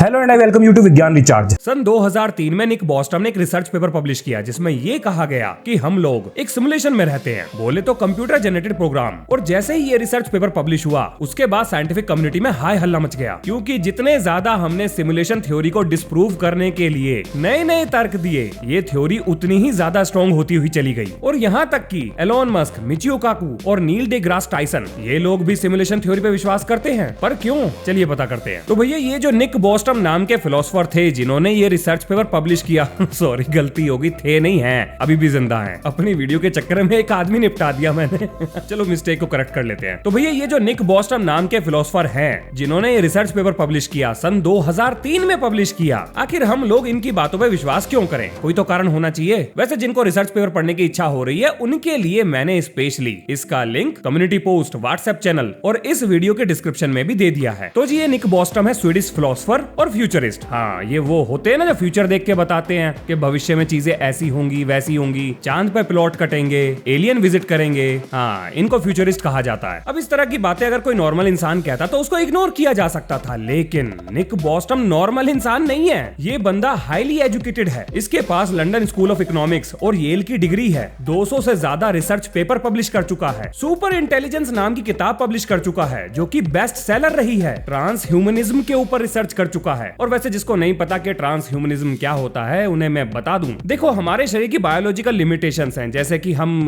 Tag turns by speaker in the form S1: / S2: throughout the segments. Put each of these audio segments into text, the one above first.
S1: Hello and I welcome you to Vigyan recharge.
S2: सन 2003 में निक बॉस्टम ने एक रिसर्च पेपर पब्लिश किया जिसमें ये कहा गया कि हम लोग एक सिमुलेशन में रहते हैं, बोले तो कंप्यूटर जनरेटेड प्रोग्राम। और जैसे ही ये रिसर्च पेपर पब्लिश हुआ उसके बाद साइंटिफिक कम्युनिटी में हाय हल्ला मच गया, क्योंकि जितने ज्यादा हमने सिमुलेशन थ्योरी को डिस्प्रूव करने के लिए नए नए तर्क दिए, ये थ्योरी उतनी ही ज्यादा स्ट्रॉन्ग होती हुई चली गई। और यहाँ तक कि एलोन मस्क, मिचियो काकू और नील डिग्रास टाइसन ये लोग भी सिमुलेशन थ्योरी पे विश्वास करते हैं। पर क्यों, चलिए पता करते हैं। तो भैया ये जो निक बॉस्टम नाम के फिलोसोफर थे जिन्होंने ये रिसर्च पेपर पब्लिश किया सॉरी गलती होगी, थे नहीं हैं, अभी भी जिंदा हैं। अपनी वीडियो के चक्कर में एक आदमी निपटा दिया मैंने चलो मिस्टेक को करेक्ट कर लेते हैं। तो भैया ये जो निक बॉस्टम नाम के फिलोसोफर हैं जिन्होंने ये रिसर्च पेपर पब्लिश किया, सन 2003 में पब्लिश किया, आखिर हम लोग इनकी बातों पर विश्वास क्यों करें? कोई तो कारण होना चाहिए। वैसे जिनको रिसर्च पेपर पढ़ने की इच्छा हो रही है उनके लिए मैंने स्पेशली इसका link community post, WhatsApp channel और इस वीडियो के डिस्क्रिप्शन में भी दे दिया है। तो जी ये निक बॉस्टम है स्वीडिश फिलोसोफर और फ्यूचरिस्ट। हाँ, ये वो होते हैं ना जो फ्यूचर देख के बताते हैं कि भविष्य में चीजें ऐसी होंगी वैसी होंगी, चांद पे प्लॉट कटेंगे, एलियन विजिट करेंगे। हाँ, इनको फ्यूचरिस्ट कहा जाता है। अब इस तरह की बातें अगर कोई नॉर्मल इंसान कहता तो उसको इग्नोर किया जा सकता था, लेकिन निक बॉस्टम नॉर्मल इंसान नहीं है। ये बंदा हाईली एजुकेटेड है। इसके पास लंदन स्कूल ऑफ इकोनॉमिक्स और येल की डिग्री है। 200 से ज्यादा रिसर्च पेपर पब्लिश कर चुका है। सुपर इंटेलिजेंस नाम की किताब पब्लिश कर चुका है जो कि बेस्ट सेलर रही है। ट्रांस ह्यूमनिज्म के ऊपर रिसर्च कर चुका है। और वैसे जिसको नहीं पता कि ट्रांस ह्यूमनिज्म क्या होता है उन्हें मैं बता दूं। देखो, हमारे शरीर की बायोलॉजिकल लिमिटेशंस हैं, जैसे कि हम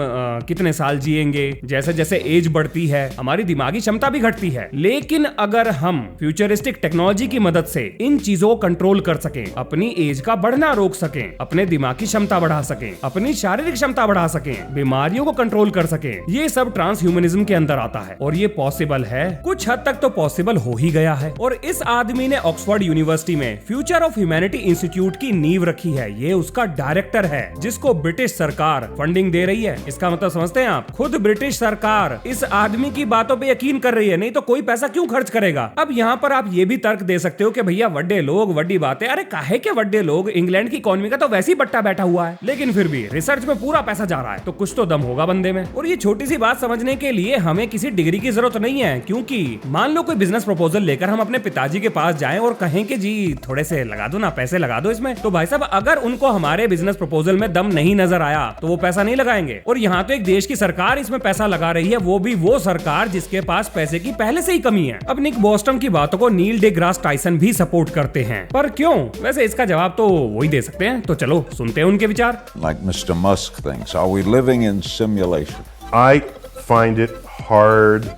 S2: कितने साल जिएंगे, जैसे जैसे एज बढ़ती है हमारी दिमागी क्षमता भी घटती है। लेकिन अगर हम फ्यूचरिस्टिक टेक्नोलॉजी की मदद से इन चीजों को कंट्रोल कर सकें, अपनी एज का बढ़ना रोक सकें, अपने दिमाग की क्षमता बढ़ा सकें, अपनी शारीरिक क्षमता बढ़ा सकें, बीमारियों को कंट्रोल कर सकें, ये सब ट्रांस ह्यूमनिज्म के अंदर आता है। और ये पॉसिबल है, कुछ हद तक तो पॉसिबल हो ही गया है। और इस आदमी ने ऑक्सफोर्ड यूनिवर्सिटी में फ्यूचर ऑफ ह्यूमैनिटी इंस्टीट्यूट की नींव रखी है। ये उसका डायरेक्टर है जिसको ब्रिटिश सरकार फंडिंग दे रही है। इसका मतलब समझते हैं आप, खुद ब्रिटिश सरकार इस आदमी की बातों पे यकीन कर रही है, नहीं तो कोई पैसा क्यों खर्च करेगा। अब यहाँ पर आप ये भी तर्क दे सकते हो कि भैया वड्डे लोग वड्डी बातें, अरे काहे के वड्डे लोग, इंग्लैंड की इकोनॉमी का तो वैसे ही बट्टा बैठा हुआ है, लेकिन फिर भी रिसर्च में पूरा पैसा जा रहा है, तो कुछ तो दम होगा बंदे में। और ये छोटी सी बात समझने के लिए हमें किसी डिग्री की जरूरत नहीं है, क्योंकि मान लो कोई बिजनेस प्रपोजल लेकर हम अपने पिताजी के पास जाएं और कहें कि जी थोड़े से लगा दो ना, पैसे लगा दो इसमें, तो भाई साहब अगर उनको हमारे बिजनेस प्रपोजल में दम नहीं नजर आया तो वो पैसा नहीं लगाएंगे। और यहाँ तो एक देश की सरकार इसमें पैसा लगा रही है, वो भी वो सरकार जिसके पास पैसे की पहले से ही कमी है। अब निक बॉस्टम की बातों को नील डिग्रास टाइसन भी सपोर्ट करते हैं, पर क्यों? वैसे इसका जवाब तो वही दे सकते हैं, तो चलो सुनते हैं उनके विचार।
S3: Like Mr. Musk thinks, are we living in simulation?
S4: I find it hard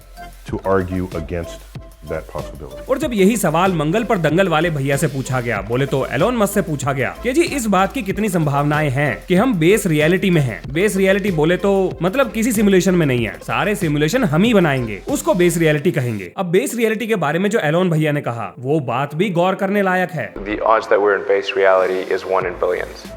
S4: to argue against that possibility.
S2: और जब यही सवाल मंगल पर दंगल वाले भैया से पूछा गया, बोले तो एलोन मस्क से पूछा गया कि जी इस बात की कितनी संभावनाएं हैं कि हम बेस रियलिटी में हैं। बेस रियलिटी बोले तो मतलब किसी सिमुलेशन में नहीं है, सारे सिमुलेशन हम ही बनाएंगे, उसको बेस रियलिटी कहेंगे। अब बेस रियलिटी के बारे में जो एलोन भैया ने कहा वो बात भी गौर करने लायक है।
S5: The odds that we're in base reality is 1 in billions.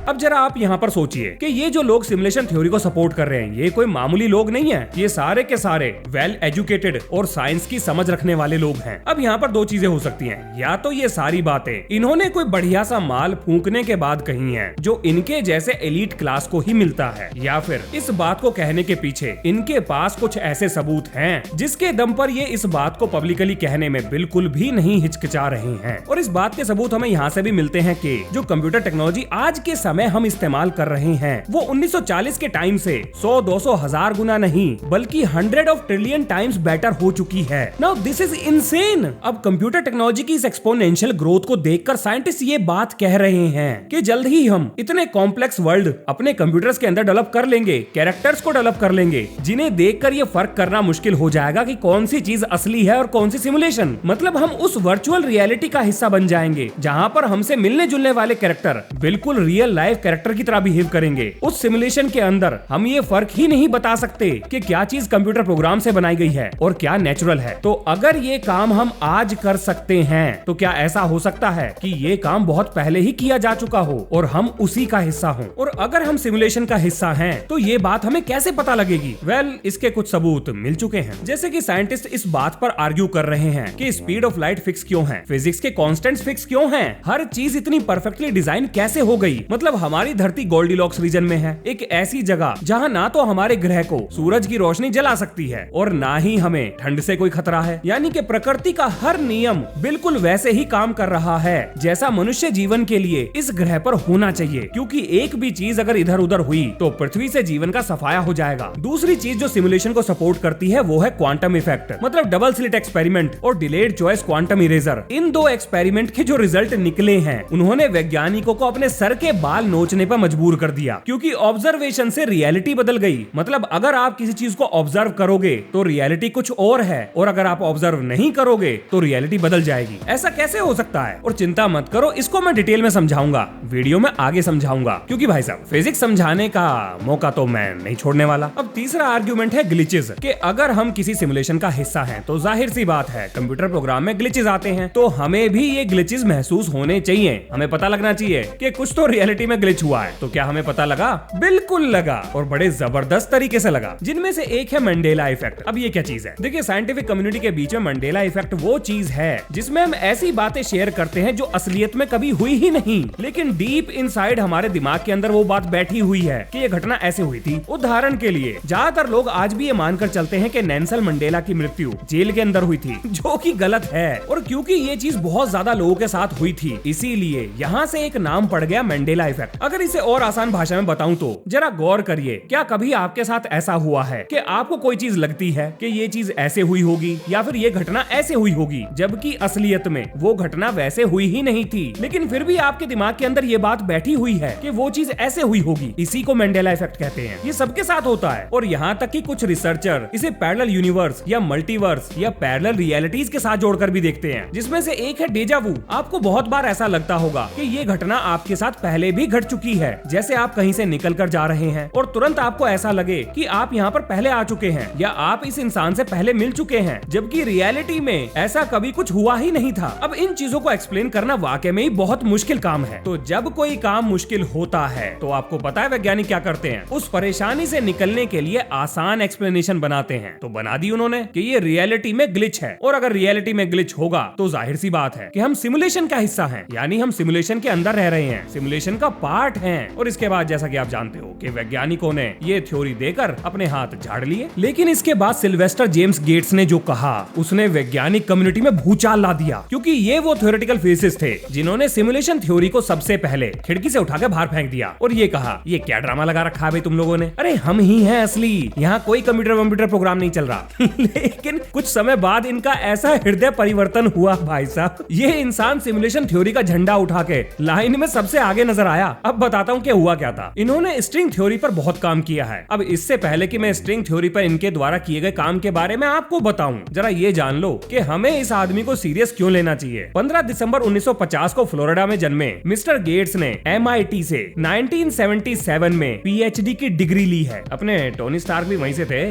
S2: अब जरा आप यहाँ पर सोचिए कि ये जो लोग सिमुलेशन थ्योरी को सपोर्ट कर रहे हैं ये कोई मामूली लोग नहीं है, ये सारे के सारे वेल एजुकेटेड और साइंस की समझ रखने वाले लोग हैं। अब यहाँ पर दो चीजें हो सकती हैं, या तो ये सारी बातें इन्होंने कोई बढ़िया सा माल फूंकने के बाद कही हैं जो इनके जैसे एलीट क्लास को ही मिलता है, या फिर इस बात को कहने के पीछे इनके पास कुछ ऐसे सबूत हैं जिसके दम पर ये इस बात को पब्लिकली कहने में बिल्कुल भी नहीं हिचकिचा रहे हैं। और इस बात के सबूत हमें यहाँ से भी मिलते हैं कि जो कंप्यूटर टेक्नोलॉजी आज के समय हम इस्तेमाल कर रहे हैं वो 1940 के टाइम से 100-200 हजार गुना नहीं बल्कि 100 ऑफ ट्रिलियन टाइम्स बेटर हो चुकी है। Now this is insane. अब कंप्यूटर टेक्नोलॉजी की इस एक्सपोनेंशियल ग्रोथ को देखकर साइंटिस्ट ये बात कह रहे हैं कि जल्द ही हम इतने कॉम्प्लेक्स वर्ल्ड अपने कंप्यूटर्स के अंदर डेवलप कर लेंगे, कैरेक्टर्स को डेवलप कर लेंगे जिन्हें देखकर ये फर्क करना मुश्किल हो जाएगा कि कौन सी चीज असली है और कौन सी सिमुलेशन। मतलब हम उस वर्चुअल रियलिटी का हिस्सा बन जाएंगे जहां पर हमसे मिलने जुलने वाले कैरेक्टर बिल्कुल रियल लाइफ कैरेक्टर की तरह बिहेव करेंगे। उस सिमुलेशन के अंदर हम ये फर्क ही नहीं बता सकते कि क्या चीज कंप्यूटर प्रोग्राम से बनाई गई है और क्या नेचुरल है। तो अगर ये काम हम आज कर सकते हैं तो क्या ऐसा हो सकता है कि ये काम बहुत पहले ही किया जा चुका हो और हम उसी का हिस्सा हों? और अगर हम सिमुलेशन का हिस्सा हैं तो ये बात हमें कैसे पता लगेगी? वेल, इसके कुछ सबूत मिल चुके हैं। जैसे कि साइंटिस्ट इस बात पर आर्ग्यू कर रहे हैं कि स्पीड ऑफ लाइट फिक्स क्यों है, फिजिक्स के कॉन्स्टेंट्स फिक्स क्यों हैं, हर चीज इतनी परफेक्टली डिजाइन कैसे हो गई। मतलब मतलब हमारी धरती गोल्डीलॉक्स रीजन में है, एक ऐसी जगह जहाँ ना तो हमारे ग्रह को सूरज की रोशनी जला सकती है और ना ही हमें ठंड से कोई खतरा है। यानी कि प्रकृति का हर नियम बिल्कुल वैसे ही काम कर रहा है जैसा मनुष्य जीवन के लिए इस ग्रह पर होना चाहिए, क्योंकि एक भी चीज अगर इधर उधर हुई तो पृथ्वी से जीवन का सफाया हो जाएगा। दूसरी चीज जो सिमुलेशन को सपोर्ट करती है वो है क्वांटम इफेक्ट, मतलब डबल स्लिट एक्सपेरिमेंट और डिलेड चॉइस क्वांटम इरेजर। इन दो एक्सपेरिमेंट के जो रिजल्ट निकले हैं उन्होंने वैज्ञानिकों को अपने सर के बाल नोचने पर मजबूर कर दिया, क्योंकि ऑब्जर्वेशन से रियलिटी बदल गई। मतलब अगर आप किसी चीज को ऑब्जर्व करोगे तो रियलिटी कुछ और है, और अगर आप ऑब्जर्व नहीं करोगे तो रियलिटी बदल जाएगी। ऐसा कैसे हो सकता है? और चिंता मत करो, इसको मैं डिटेल में समझाऊंगा, वीडियो में आगे समझाऊंगा, क्योंकि भाई साहब फिजिक्स समझाने का मौका तो मैं नहीं छोड़ने वाला। अब तीसरा आर्गुमेंट है ग्लिचेस, कि अगर हम किसी सिमुलेशन का हिस्सा हैं तो जाहिर सी बात है कंप्यूटर प्रोग्राम में ग्लिचेस आते हैं, तो हमें भी ये ग्लिचेस महसूस होने चाहिए। हमें पता लगना चाहिए कि कुछ तो रियलिटी में ग्लिच हुआ है। तो क्या हमें पता लगा? बिल्कुल लगा, और बड़े जबरदस्त तरीके से लगा। जिनमें से एक है मंडेला इफेक्ट। अब ये क्या चीज है? देखिए, साइंटिफिक कम्युनिटी के बीच में मंडेला इफेक्ट वो चीज है जिसमें हम ऐसी बातें शेयर करते हैं जो असलियत में कभी हुई ही नहीं, लेकिन डीप इनसाइड हमारे दिमाग के अंदर वो बात बैठी हुई है कि ये घटना ऐसे हुई थी। उदाहरण के लिए ज्यादातर लोग आज भी ये मानकर चलते हैं कि नेल्सन मंडेला की मृत्यु जेल के अंदर हुई थी, जो कि गलत है। और क्योंकि ये चीज बहुत ज्यादा लोगों के साथ हुई थी, इसीलिए यहाँ से एक नाम पड़ गया मंडेला इफेक्ट। अगर इसे और आसान भाषा में बताऊं तो जरा गौर करिए, क्या कभी आपके साथ ऐसा हुआ है कि आपको कोई चीज लगती है कि ये चीज ऐसे हुई होगी या फिर ये घटना ऐसे हुई होगी, जबकि असलियत में वो घटना वैसे हुई ही नहीं थी, लेकिन फिर भी आपके दिमाग के अंदर ये बात बैठी हुई है कि वो चीज ऐसे हुई होगी। इसी को मंडेला इफेक्ट कहते हैं। ये सबके साथ होता है, और यहाँ तक कि कुछ रिसर्चर इसे पैरेलल यूनिवर्स या मल्टीवर्स या पैरेलल रियलिटीज के साथ जोड़कर भी देखते हैं, जिसमें से एक है डेजा वू। आपको बहुत बार ऐसा लगता होगा कि ये घटना आपके साथ पहले भी घट चुकी है, जैसे आप कहीं से निकल कर जा रहे हैं और तुरंत आपको ऐसा लगे कि आप यहाँ पर पहले आ चुके हैं या आप इस इंसान से पहले मिल चुके हैं, जबकि रियलिटी में ऐसा कभी कुछ हुआ ही नहीं था। अब इन चीजों को एक्सप्लेन करना वाकई में ही बहुत मुश्किल काम है। तो जब कोई काम मुश्किल होता है तो आपको पता है वैज्ञानिक क्या करते हैं? उस परेशानी से निकलने के लिए आसान एक्सप्लेनेशन बनाते हैं। तो बना दी उन्होंने कि ये रियलिटी में ग्लिच है, और अगर रियलिटी में ग्लिच होगा तो जाहिर सी बात है कि हम सिमुलेशन का हिस्सा हैं, यानी हम सिमुलेशन के अंदर रह रहे हैं, सिमुलेशन का पार्ट हैं। और इसके बाद जैसा कि आप जानते हो कि वैज्ञानिकों ने ये थ्योरी देकर अपने हाथ झाड़ लिए। लेकिन इसके बाद सिल्वेस्टर जेम्स गेट्स ने जो कहा, उसने वैज्ञानिक कम्युनिटी में भूचाल ला दिया, क्योंकि ये वो थ्योरेटिकल फिजिसिस्ट थे जिन्होंने सिमुलेशन थ्योरी को सबसे पहले खिड़की से उठाकर बाहर फेंक दिया और ये कहा, ये क्या ड्रामा लगा रखा है भाई तुम लोगों ने? अरे हम ही हैं असली, यहाँ कोई कंप्यूटर प्रोग्राम नहीं चल रहा। लेकिन कुछ समय बाद इनका ऐसा हृदय परिवर्तन हुआ भाई साहब, ये इंसान सिमुलेशन थ्योरी का झंडा उठा के लाइन में सबसे आगे नजर आया। अब बताता हूँ कि हुआ क्या था। इन्होंने स्ट्रिंग थ्योरी पर बहुत काम किया है। अब इससे पहले कि मैं स्ट्रिंग थ्योरी पर इनके द्वारा किए गए काम के बारे में आपको बताऊं, जरा ये जान लो कि हमें इस आदमी को सीरियस क्यों लेना चाहिए। 15 दिसंबर 1950 को फ्लोरिडा में जन्मे मिस्टर गेट्स ने MIT से 1977 में PhD की डिग्री ली है। अपने टोनी स्टार्क भी वहीं से थे।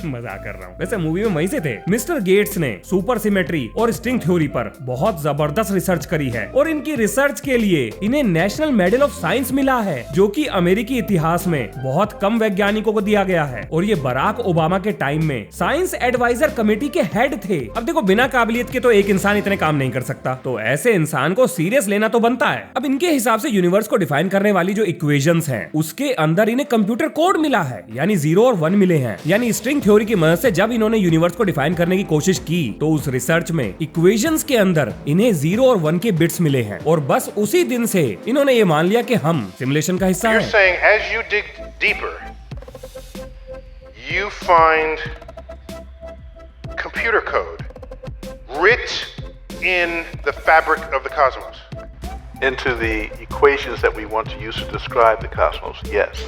S2: मजाक कर रहा हूँ, वैसे मूवी में वहीं से थे। मिस्टर गेट्स ने सुपर सिमेट्री और स्ट्रिंग थ्योरी पर बहुत जबरदस्त रिसर्च करी है, और इनकी रिसर्च के लिए इन्हें नेशनल मेडल ऑफ साइंस मिला है, जो कि अमेरिकी इतिहास में बहुत कम वैज्ञानिकों को दिया गया है। और ये बराक ओबामा के टाइम में साइंस एडवाइजर कमेटी के हेड थे। अब देखो, बिना काबिलियत के तो एक इंसान इतने काम नहीं कर सकता, तो ऐसे इंसान को सीरियस लेना तो बनता है। अब इनके हिसाब से यूनिवर्स को डिफाइन करने वाली जो इक्वेशंस हैं, उसके अंदर इन्हें कंप्यूटर कोड मिला है, यानी 0 और 1 मिले हैं। यानी स्ट्रिंग थ्योरी की मदद से जब इन्होंने यूनिवर्स को डिफाइन करने की कोशिश की, तो उस रिसर्च में इक्वेशंस के अंदर इन्हें 0 और 1 के बिट्स मिले हैं, और बस उसी दिन से इन्होंने ये मान लिया कि हम सिमुलेशन का हिस्सा
S4: You're
S2: हैं।
S4: saying as you dig deeper, you find computer code writ in the fabric of the cosmos.
S6: Into the equations that we want to use to describe the cosmos, yes.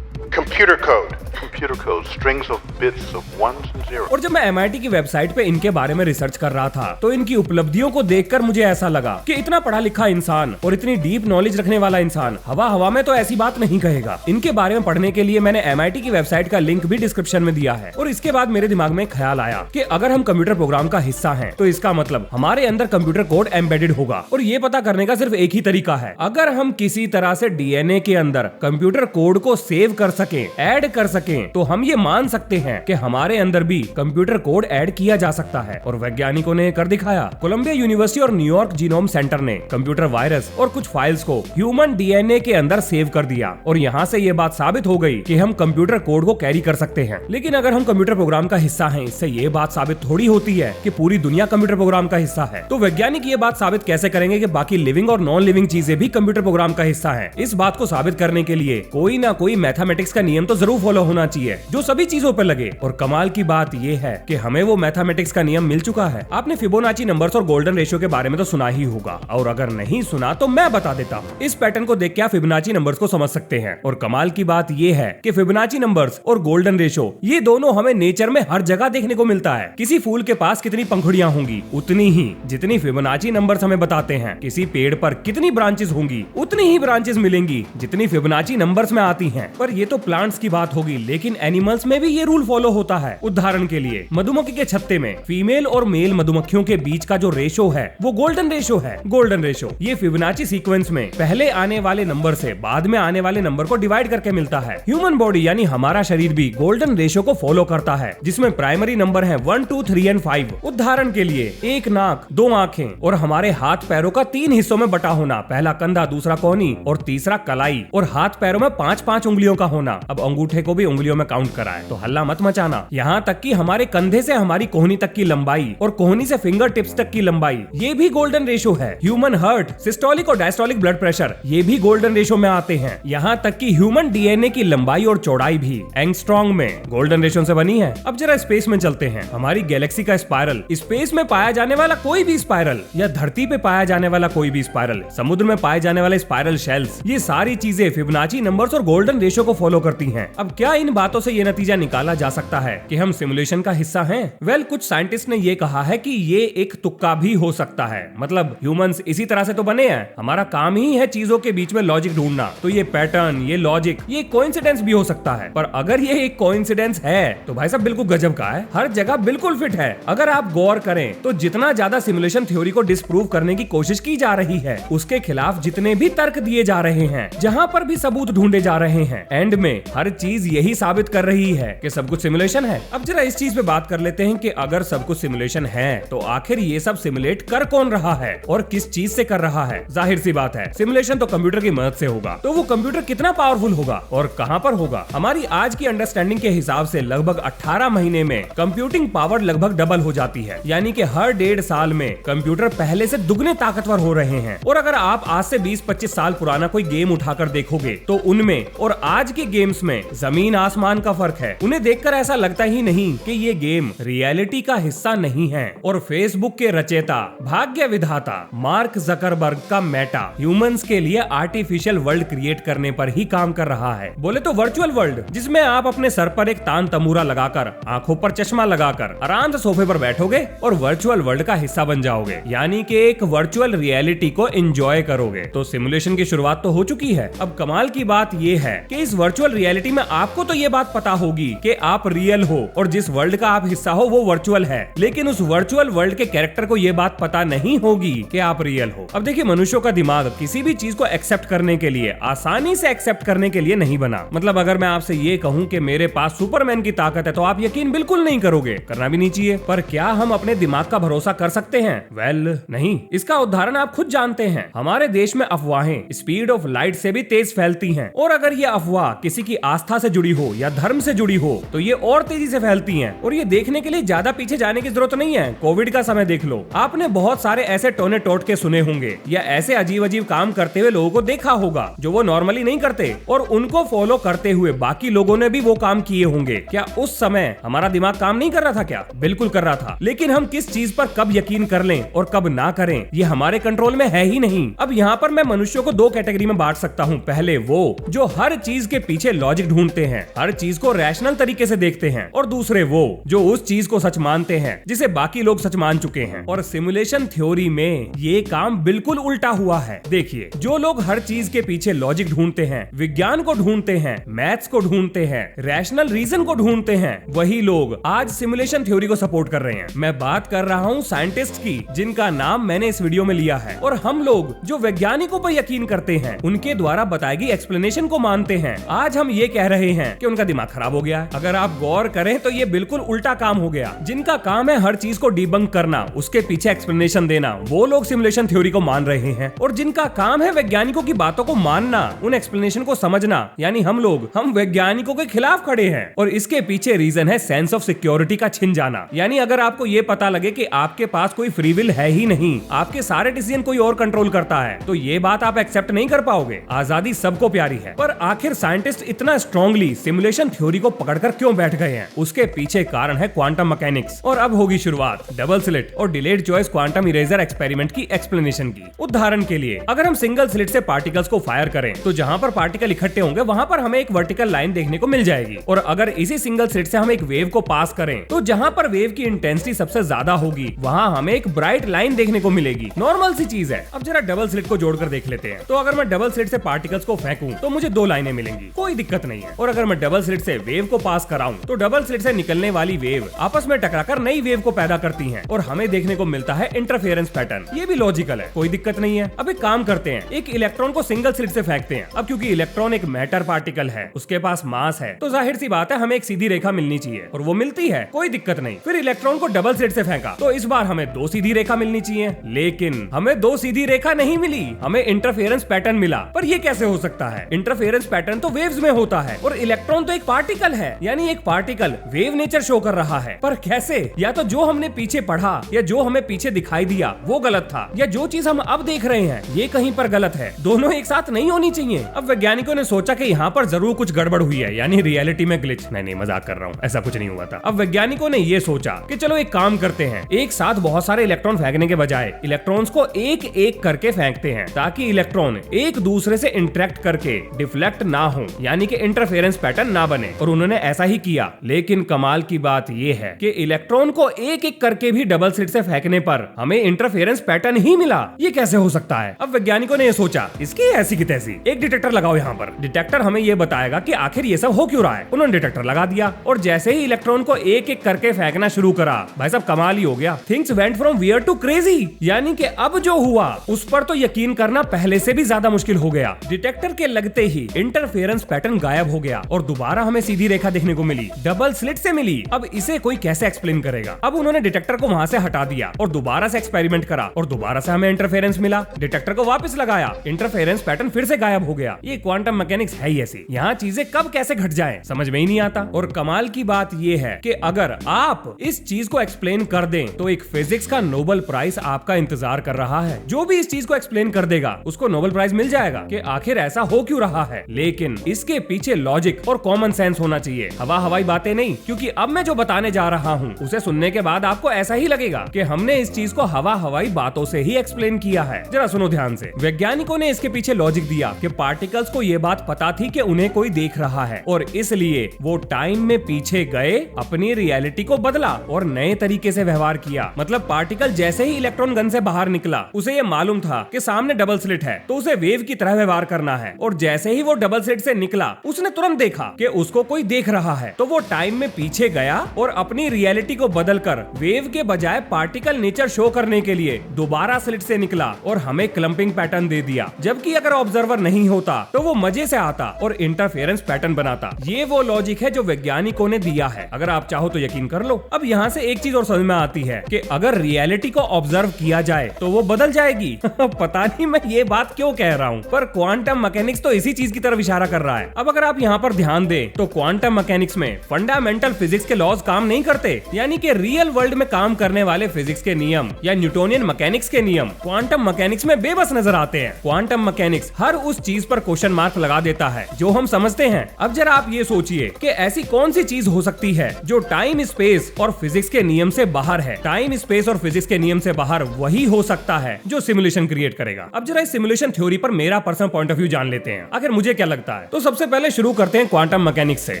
S4: Computer code.
S6: Computer code, strings of bits of ones and zeros.
S2: और जब मैं MIT की website पे इनके बारे में research कर रहा था, तो इनकी उपलब्धियों को देखकर मुझे ऐसा लगा कि इतना पढ़ा लिखा इंसान और इतनी डीप नॉलेज रखने वाला इंसान हवा में तो ऐसी बात नहीं कहेगा। इनके बारे में पढ़ने के लिए मैंने MIT की वेबसाइट का लिंक भी डिस्क्रिप्शन में दिया है। और इसके बाद मेरे दिमाग में ख्याल आया कि अगर हम कंप्यूटर प्रोग्राम का हिस्सा हैं, तो इसका मतलब हमारे अंदर कंप्यूटर कोड एम्बेडेड होगा। और ये पता करने का सिर्फ एक ही तरीका है, अगर हम किसी तरह से DNA के अंदर कंप्यूटर कोड को सेव कर सकें, ऐड कर सकें, तो हम ये मान सकते हैं कि हमारे अंदर भी कंप्यूटर कोड ऐड किया जा सकता है। और वैज्ञानिकों ने कर दिखाया। कोलंबिया यूनिवर्सिटी और न्यूयॉर्क जीनोम सेंटर ने कंप्यूटर वायरस और कुछ फाइल्स को ह्यूमन डीएनए के अंदर सेव कर दिया और यहाँ से ये बात साबित हो गई कि हम कंप्यूटर कोड को कैरी कर सकते हैं। लेकिन अगर हम कंप्यूटर प्रोग्राम का हिस्सा हैं, इससे ये बात साबित थोड़ी होती है कि पूरी दुनिया कंप्यूटर प्रोग्राम का हिस्सा है। तो वैज्ञानिक ये बात साबित कैसे करेंगे कि बाकी लिविंग और नॉन लिविंग चीजें भी कंप्यूटर प्रोग्राम का हिस्सा है? इस बात को साबित करने के लिए कोई ना कोई मैथमेटिक्स का नियम तो जरूर फॉलो होना चाहिए जो सभी चीजों पर लगे। और कमाल की बात यह है कि हमें वो मैथमेटिक्स का नियम मिल चुका है। आपने फिबोनाची नंबर्स और गोल्डन रेशियो के बारे में तो सुना ही होगा, और अगर नहीं सुना तो मैं बता देता हूँ। इस पैटर्न को देख के आप फिबोनाची नंबर्स को समझ सकते हैं। और कमाल की बात यह है कि फिबोनाची नंबर्स और गोल्डन रेशियो ये दोनों हमें नेचर में हर जगह देखने को मिलता है। किसी फूल के पास कितनी पंखुड़ियां होंगी, उतनी ही जितनी फिबोनाची नंबर्स हमें बताते हैं। किसी पेड़ पर कितनी ब्रांचेस होंगी, उतनी ही ब्रांचेस मिलेंगी जितनी फिबोनाची नंबर्स में आती हैं। पर ये तो प्लांट्स की बात होगी, लेकिन एनिमल्स में भी ये रूल फॉलो होता है। उदाहरण के लिए मधुमक्खी के छत्ते में फीमेल और मेल मधुमक्खियों के बीच का जो रेशो है वो गोल्डन रेशो है। गोल्डन रेशो ये फिबोनाची सीक्वेंस में पहले आने वाले नंबर से बाद में आने वाले नंबर को डिवाइड करके मिलता है। ह्यूमन बॉडी यानी हमारा शरीर भी गोल्डन रेशो को फॉलो करता है, जिसमें प्राइमरी नंबर है 1, 2, 3 और 5। उदाहरण के लिए एक नाक, 2 आंखें और हमारे हाथ पैरों का 3 हिस्सों में बटा होना, पहला कंधा, दूसरा कोहनी और तीसरा कलाई, और हाथ पैरों में 5-5 उंगलियों का होना। अब अंगूठे को भी उंगलियों में काउंट कराए तो हल्ला मत मचाना। यहाँ तक कि हमारे कंधे से हमारी कोहनी तक की लंबाई और कोहनी से फिंगर टिप्स तक की लंबाई ये भी गोल्डन रेशो है। ह्यूमन हार्ट, सिस्टोलिक और डायस्टोलिक ब्लड प्रेशर ये भी गोल्डन रेशो में आते हैं। यहाँ तक कि ह्यूमन डीएनए की लंबाई और चौड़ाई भी एंगस्ट्रॉन्ग में गोल्डन रेशो से बनी है। अब जरा स्पेस में चलते हैं। हमारी गैलेक्सी का स्पाइरल, स्पेस में पाया जाने वाला कोई भी स्पाइरल या धरती पे पाया जाने वाला कोई भी स्पाइरल, समुद्र में पाए जाने वाले स्पाइरल शेल्स, ये सारी चीजें फिबोनाची नंबर्स और गोल्डन रेशो को फॉलो करती हैं। अब क्या इन बातों से ये नतीजा निकाला जा सकता है कि हम सिमुलेशन का हिस्सा हैं? वेल, कुछ साइंटिस्ट ने ये कहा है कि ये एक तुक्का भी हो सकता है। मतलब ह्यूमंस इसी तरह से तो बने हैं, हमारा काम ही है चीजों के बीच में लॉजिक ढूंढना। तो ये पैटर्न, ये लॉजिक, ये कोइंसिडेंस भी हो सकता है। पर अगर ये एक कोइंसिडेंस है तो भाई साहब बिल्कुल गजब का है, हर जगह बिल्कुल फिट है। अगर आप गौर करें तो जितना ज्यादा सिमुलेशन थ्योरी को डिस्प्रूव करने की कोशिश की जा रही है, उसके खिलाफ जितने भी तर्क दिए जा रहे हैं, जहां पर भी सबूत ढूंढे जा रहे हैं, एंड में हर चीज यही साबित कर रही है कि सब कुछ सिमुलेशन है। अब जरा इस चीज पे बात कर लेते हैं कि अगर सब कुछ सिमुलेशन है तो आखिर ये सब सिमुलेट कर कौन रहा है और किस चीज से कर रहा है? जाहिर सी बात है, सिमुलेशन तो कंप्यूटर की मदद से होगा। तो वो कंप्यूटर कितना पावरफुल होगा और कहां पर होगा? हमारी आज की अंडरस्टैंडिंग के हिसाब से लगभग 18 महीने में कंप्यूटिंग पावर लगभग डबल हो जाती है। यानी कि हर 1.5 साल में कंप्यूटर पहले से दुगने ताकतवर हो रहे हैं। और अगर आप आज से 20-25 साल पुराना कोई गेम उठाकर देखोगे तो उनमें और आज के गेम्स में जमीन आसमान का फर्क है। उन्हें देखकर ऐसा लगता ही नहीं कि ये गेम रियलिटी का हिस्सा नहीं है। और फेसबुक के रचयिता, भाग्य विधाता मार्क जकरबर्ग का मेटा ह्यूमंस के लिए आर्टिफिशियल वर्ल्ड क्रिएट करने पर ही काम कर रहा है। बोले तो वर्चुअल वर्ल्ड, जिसमें आप अपने सर पर एक तान तमूरा लगाकर, आंखों पर चश्मा लगाकर आराम से सोफे पर बैठोगे और वर्चुअल वर्ल्ड का हिस्सा बन जाओगे। यानी कि एक वर्चुअल रियलिटी को एंजॉय करोगे। तो सिमुलेशन की शुरुआत तो हो चुकी है। अब कमाल की बात ये है कि इस वर्चुअल रियलिटी में आपको तो ये बात पता होगी कि आप रियल हो और जिस वर्ल्ड का आप हिस्सा हो वो वर्चुअल है, लेकिन उस वर्चुअल वर्ल्ड के कैरेक्टर को ये बात पता नहीं होगी कि आप रियल हो। अब देखिए, मनुष्यों का दिमाग किसी भी चीज को एक्सेप्ट करने के लिए, आसानी से एक्सेप्ट करने के लिए नहीं बना। मतलब अगर मैं आपसे ये कहूँ कि मेरे पास सुपरमैन की ताकत है तो आप यकीन बिल्कुल नहीं करोगे, करना भी नहीं चाहिए। पर क्या हम अपने दिमाग का भरोसा कर सकते हैं? वेल, नहीं। इसका उदाहरण आप खुद जानते हैं। हमारे देश में अफवाहें स्पीड ऑफ लाइट से भी तेज फैलती हैं, और अगर ये अफवाह किसी की आस्था से जुड़ी हो या धर्म से जुड़ी हो तो ये और तेजी से फैलती हैं। और ये देखने के लिए ज्यादा पीछे जाने की जरूरत नहीं है। कोविड का समय देख लो, आपने बहुत सारे ऐसे टोने टोटके सुने होंगे या ऐसे अजीब अजीब काम करते हुए लोगों को देखा होगा जो वो नॉर्मली नहीं करते, और उनको फॉलो करते हुए बाकी लोगों ने भी वो काम किए होंगे। क्या उस समय हमारा दिमाग काम नहीं कर रहा था? क्या बिल्कुल कर रहा था। लेकिन हम किस चीज पर कब यकीन कर लें और कब ना करें, ये हमारे कंट्रोल में है ही नहीं। अब यहाँ पर मैं मनुष्यों को 2 कैटेगरी में बांट सकता हूँ। पहले वो जो हर चीज के पीछे लॉजिक ढूंढते हैं, हर चीज को रैशनल तरीके से देखते हैं, और दूसरे वो जो उस चीज को सच मानते हैं जिसे बाकी लोग सच मान चुके हैं। और सिमुलेशन थ्योरी में ये काम बिल्कुल उल्टा हुआ है। देखिए, जो लोग हर चीज के पीछे लॉजिक ढूंढते हैं, विज्ञान को ढूंढते हैं, मैथ्स को ढूंढते हैं, रैशनल रीजन को ढूंढते हैं, वही लोग आज सिमुलेशन थ्योरी को सपोर्ट कर रहे हैं। मैं बात कर रहा हूँ साइंटिस्ट की, जिनका नाम मैंने इस वीडियो में लिया है। और हम लोग जो वैज्ञानिकों पर यकीन करते हैं, उनके द्वारा बताई गई एक्सप्लेनेशन को मानते हैं। आज हम ये कह रहे हैं कि उनका दिमाग खराब हो गया है। अगर आप गौर करें तो ये बिल्कुल उल्टा काम हो गया। जिनका काम है हर चीज को डिबंक करना, उसके पीछे एक्सप्लेनेशन देना, वो लोग सिमुलेशन थ्योरी को मान रहे हैं। और जिनका काम है वैज्ञानिकों की बातों को मानना, उन एक्सप्लेनेशन को समझना, यानी हम वैज्ञानिकों के खिलाफ खड़े हैं। और इसके पीछे रीजन है सेंस ऑफ सिक्योरिटी का छिन जाना। यानी अगर आपको ये पता लगे कि आपके पास कोई फ्री विल है ही नहीं, आपके सारे डिसीजन कोई और कंट्रोल करता है, तो ये बात आप एक्सेप्ट नहीं कर पाओगे। आजादी सबको प्यारी है, पर आखिर साइंटिस्ट इतना स्ट्रांगली सिमुलेशन थ्योरी को पकड़कर क्यों बैठ गए हैं? उसके पीछे कारण है क्वांटम मैकेनिक्स। और अब होगी शुरुआत डबल स्लिट और delayed choice quantum eraser experiment की एक्सप्लेनेशन की। उदाहरण के लिए अगर हम सिंगल स्लिट से पार्टिकल्स को फायर करें तो जहां पर पार्टिकल इकट्ठे होंगे वहां पर हमें एक वर्टिकल लाइन देखने को मिल जाएगी। और अगर इसी सिंगल स्लिट से हम एक वेव को पास करें तो जहां पर वेव की इंटेंसिटी सबसे ज्यादा होगी वहां हमें एक ब्राइट लाइन देखने को मिलेगी। नॉर्मल सी चीज है। अब जरा डबल स्लिट को जोड़कर देख लेते हैं। तो अगर मैं डबल स्लिट से पार्टिकल्स को फेंकूं तो मुझे दो लाइनें मिलेंगी, कोई दिक्कत नहीं है। और अगर मैं डबल स्लिट से वेव को पास कराऊं तो डबल स्लिट से निकलने वाली वेव आपस में टकराकर नई वेव को पैदा करती हैं और हमें देखने को मिलता है इंटरफेरेंस पैटर्न। ये भी लॉजिकल है, कोई दिक्कत नहीं है। अब एक काम करते हैं, एक इलेक्ट्रॉन को सिंगल स्लिट से फेंकते हैं। अब क्योंकि इलेक्ट्रॉन एक मैटर पार्टिकल है, उसके पास मास है, तो जाहिर सी बात है हमें एक सीधी रेखा मिलनी चाहिए और वो मिलती है, कोई दिक्कत नहीं। फिर इलेक्ट्रॉन को डबल स्लिट से फेंका तो इस बार हमें दो सीधी रेखा मिलनी चाहिए, लेकिन हमें दो सीधी रेखा नहीं मिली, हमें इंटरफेरेंस पैटर्न मिला। पर ये कैसे हो सकता है? इंटरफेरेंस पैटर्न तो वेव्स में होता है और इलेक्ट्रॉन तो एक पार्टिकल है, यानी एक पार्टिकल वेव नेचर शो कर रहा है। पर कैसे? या तो जो हमने पीछे पढ़ा या जो हमें पीछे दिखाई दिया वो गलत था, या जो चीज हम अब देख रहे हैं ये कहीं पर गलत है। दोनों एक साथ नहीं होनी चाहिए। अब वैज्ञानिकों ने सोचा कि यहाँ पर जरूर कुछ गड़बड़ हुई है, यानी रियलिटी में ग्लिच। नहीं, मजाक कर रहा हूँ, ऐसा कुछ नहीं हुआ था। अब वैज्ञानिकों ने ये सोचा कि चलो एक काम करते हैं, एक साथ बहुत सारे इलेक्ट्रॉन फेंकने के बजाय इलेक्ट्रॉन्स को एक एक करके फेंकते हैं ताकि इलेक्ट्रॉन एक दूसरे से इंटरेक्ट करके डिफ्लेक्ट ना हो, यानी कि इंटरफेरेंस पैटर्न ना बने। और उन्होंने ऐसा ही किया। लेकिन कमाल की बात यह है कि इलेक्ट्रॉन को एक एक करके भी डबल स्लिट से फेंकने पर हमें इंटरफेरेंस पैटर्न ही मिला। ये कैसे हो सकता है? अब वैज्ञानिकों ने ये सोचा, इसकी ऐसी की तैसी एक डिटेक्टर लगाओ यहाँ पर। डिटेक्टर हमें ये बताएगा कि आखिर ये सब हो क्यों रहा है। उन्होंने डिटेक्टर लगा दिया और जैसे ही इलेक्ट्रॉन को एक एक करके फेंकना शुरू करा, भाई साहब कमाल ही हो गया। Things went from weird to crazy, यानी कि अब जो हुआ उस पर तो यकीन करना पहले से भी ज्यादा मुश्किल हो गया। डिटेक्टर के लगते ही इंटरफेरेंस पैटर्न गायब हो गया और दोबारा हमें सीधी रेखा देखने को मिली, डबल स्लिट से मिली। अब इसे कोई कैसे एक्सप्लेन करेगा? अब उन्होंने डिटेक्टर को वहां से हटा दिया और दोबारा से एक्सपेरिमेंट करा और दोबारा से हमें इंटरफेरेंस मिला। डिटेक्टर को वापस लगाया, इंटरफेरेंस पैटर्न फिर से गायब हो गया। ये क्वांटम मैकेनिक्स है ही ऐसी, यहाँ चीजें कब कैसे घट जाएं समझ में ही नहीं आता। और कमाल की बात ये है कि अगर आप इस चीज को एक्सप्लेन कर दें तो एक फिजिक्स का नोबेल प्राइज आपका इंतजार कर रहा है। जो भी इस चीज को एक्सप्लेन कर देगा उसको नोबेल प्राइज मिल जाएगा कि आखिर ऐसा हो क्यों रहा है। लेकिन इसके पीछे लॉजिक और कॉमन सेंस होना चाहिए, हवाई बातें नहीं। क्योंकि अब मैं जो बताने जा रहा हूँ उसे सुनने के बाद आपको ऐसा ही लगेगा कि हमने इस चीज को हवाई बातों से ही एक्सप्लेन किया है। जरा सुनो ध्यान से। वैज्ञानिकों ने इसके पीछे लॉजिक दिया कि पार्टिकल्स को यह बात पता थी कि उन्हें कोई देख रहा है और इसलिए वो टाइम में पीछे गए, अपनी रियलिटी को बदला और नए तरीके से व्यवहार किया। मतलब पार्टिकल जैसे ही इलेक्ट्रॉन गन से बाहर निकला उसे ये मालूम था कि सामने डबल स्लिट है तो उसे वेव की तरह व्यवहार करना है। और जैसे ही वो डबल स्लिट से निकला उसने तुरंत देखा कि उसको कोई देख रहा है, तो वो टाइम में पीछे गया और अपनी रियलिटी को बदलकर वेव के बजाय पार्टिकल नेचर शो करने के लिए दोबारा स्लिट से निकला और हमें क्लंपिंग पैटर्न दे दिया। जबकि अगर ऑब्जर्वर नहीं होता तो वो मजे से आता और इंटरफेरेंस पैटर्न बनाता। ये वो लॉजिक है जो वैज्ञानिकों ने दिया है। अगर आप चाहो तो यकीन कर लो। अब यहाँ से एक चीज और समझ में आती है कि अगर रियलिटी को ऑब्जर्व किया जाए तो वो बदल जाएगी। पता नहीं मैं ये बात क्यों कह रहा हूँ, पर क्वांटम मैकेनिक्स तो इसी चीज की तरफ इशारा कर रहा है। अब अगर आप यहाँ पर ध्यान दें तो क्वांटम मैकेनिक्स में फंडामेंटल फिजिक्स के लॉज काम नहीं करते, यानी कि रियल वर्ल्ड में काम करने वाले फिजिक्स के नियम या न्यूटोनियन मैकेनिक्स के नियम क्वांटम मैकेनिक्स में बेबस नजर आते हैं। क्वांटम मैकेनिक्स हर उस चीज पर क्वेश्चन मार्क लगा देता है जो हम समझते हैं। अब जरा आप ये सोचिए कि ऐसी कौन सी चीज हो सकती है जो टाइम स्पेस और फिजिक्स के नियम से बाहर है। टाइम स्पेस और फिजिक्स के नियम से बाहर वही हो सकता है जो सिमुलेशन क्रिएट करेगा। अब जरा इस सिमुलेशन थ्योरी पर मेरा पर्सनल पॉइंट ऑफ व्यू जान लेते हैं, आखिर मुझे क्या लगता है। तो सबसे पहले शुरू करते हैं क्वांटम मैकेनिक्स से।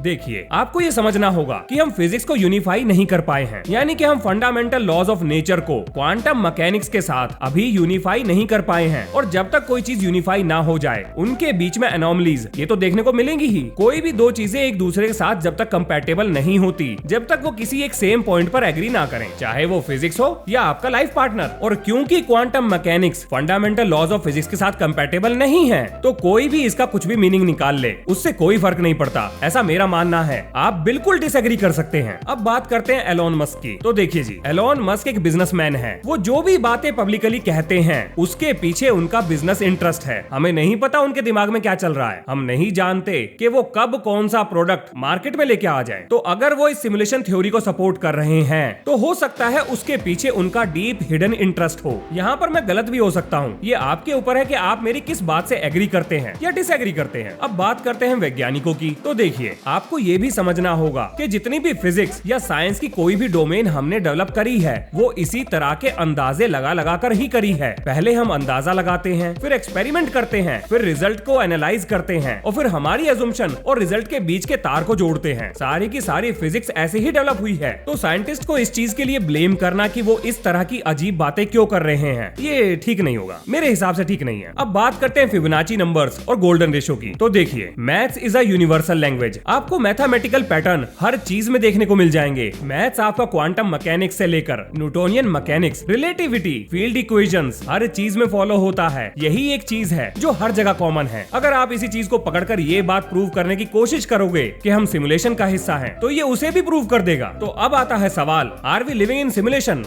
S2: देखिए, आपको ये समझना होगा कि हम फिजिक्स को यूनिफाई नहीं कर पाए हैं, यानी कि हम फंडामेंटल लॉज ऑफ नेचर को क्वांटम मैकेनिक्स के साथ अभी यूनिफाई नहीं कर पाए हैं। और जब तक कोई चीज यूनिफाई ना हो जाए उनके बीच में एनोमलीज ये तो देखने को मिलेंगी ही। कोई भी दो चीजें एक दूसरे के साथ जब तक कंपैटिबल नहीं होती, जब तक वो किसी एक सेम पॉइंट पर एग्री ना करें, चाहे वो फिजिक्स हो या आपका लाइफ पार्टनर। और क्योंकि quantum mechanics fundamental laws of physics के साथ कंपैटिबल नहीं है, तो कोई भी इसका कुछ भी मीनिंग निकाल निकाल ले, उससे कोई फर्क नहीं पड़ता, ऐसा मेरा मानना है। आप बिल्कुल डिसएग्री कर सकते हैं। अब बात करते हैं एलोन मस्क की। तो देखिए जी, एलोन मस्क एक बिजनेसमैन है। वो जो भी बातें पब्लिकली कहते हैं उसके पीछे उनका बिजनेस इंटरेस्ट है। हमें नहीं पता उनके दिमाग में क्या चल रहा है। हम नहीं जानते कि वो कब कौन सा प्रोडक्ट मार्केट में लेके आ जाए। तो अगर वो इस सिमुलेशन थ्योरी को सपोर्ट कर रहे हैं तो हो सकता है उसके पीछे उनका डीप हिडन इंटरेस्ट हो। यहाँ पर मैं गलत भी हो सकता हूँ। ये आपके ऊपर है कि आप मेरी किस बात से एग्री करते हैं या डिसएग्री करते हैं। अब बात करते हैं वैज्ञानिकों की। तो देखिए, आपको ये भी समझना होगा कि जितनी भी फिजिक्स या साइंस की कोई भी डोमेन हमने डेवलप करी है वो इसी तरह के अंदाजे लगा कर ही करी है। पहले हम अंदाजा लगाते हैं, फिर एक्सपेरिमेंट करते हैं, फिर रिजल्ट को एनालाइज करते हैं और फिर हमारी एजुम्पशन और रिजल्ट के बीच के तार को जोड़ते हैं। सारी की सारी फिजिक्स ऐसे ही डेवलप हुई है। तो साइंटिस्ट को इस चीज के लिए ब्लेम करना कि वो इस तरह की अजीब बातें क्यों कर रहे हैं, ये ठीक नहीं होगा, मेरे हिसाब से ठीक नहीं है। अब बात करते हैं फिबोनाची नंबर्स और गोल्डन रेशो की। तो देखिए, maths is a universal language. आपको मैथमेटिकल पैटर्न हर चीज में देखने को मिल जाएंगे। मैथ्स आपका क्वांटम मैकेनिक्स से लेकर Newtonian mechanics, relativity, field equations, हर चीज में फॉलो होता है। यही एक चीज है जो हर जगह कॉमन है। अगर आप इसी चीज को पकड़कर ये बात प्रूव करने की कोशिश करोगे कि हम सिमुलेशन का हिस्सा हैं, तो ये उसे भी प्रूव कर देगा। तो अब आता है सवाल, are we living in simulation?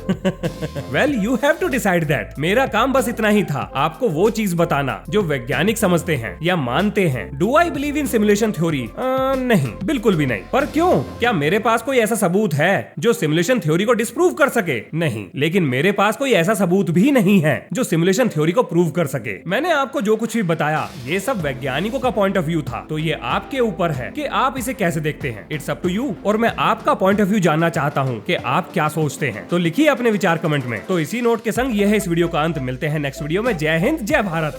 S2: Well, you have to decide that. मेरा काम बस इतना ही था, आपको वो चीज बताना जो वैज्ञानिक समझते हैं या मानते हैं। Do I believe in simulation theory? नहीं, बिल्कुल भी नहीं। पर क्यों? क्या मेरे पास कोई ऐसा सबूत है जो सिमुलेशन थ्योरी को डिस्प्रूव कर सके? नहीं। लेकिन मेरे पास कोई ऐसा सबूत भी नहीं है जो सिमुलेशन थ्योरी को प्रूव कर सके। मैंने आपको जो कुछ भी बताया ये सब वैज्ञानिकों का पॉइंट ऑफ व्यू था। तो ये आपके ऊपर है कि आप इसे कैसे देखते हैं। It's up to you. और मैं आपका पॉइंट ऑफ व्यू जानना चाहता हूँ कि आप क्या सोचते हैं। तो लिखिए अपने विचार कमेंट में। तो इसी नोट के संग यह है इस वीडियो का अंत। मिलते हैं नेक्स्ट वीडियो में। जय हिंद, जय भारत।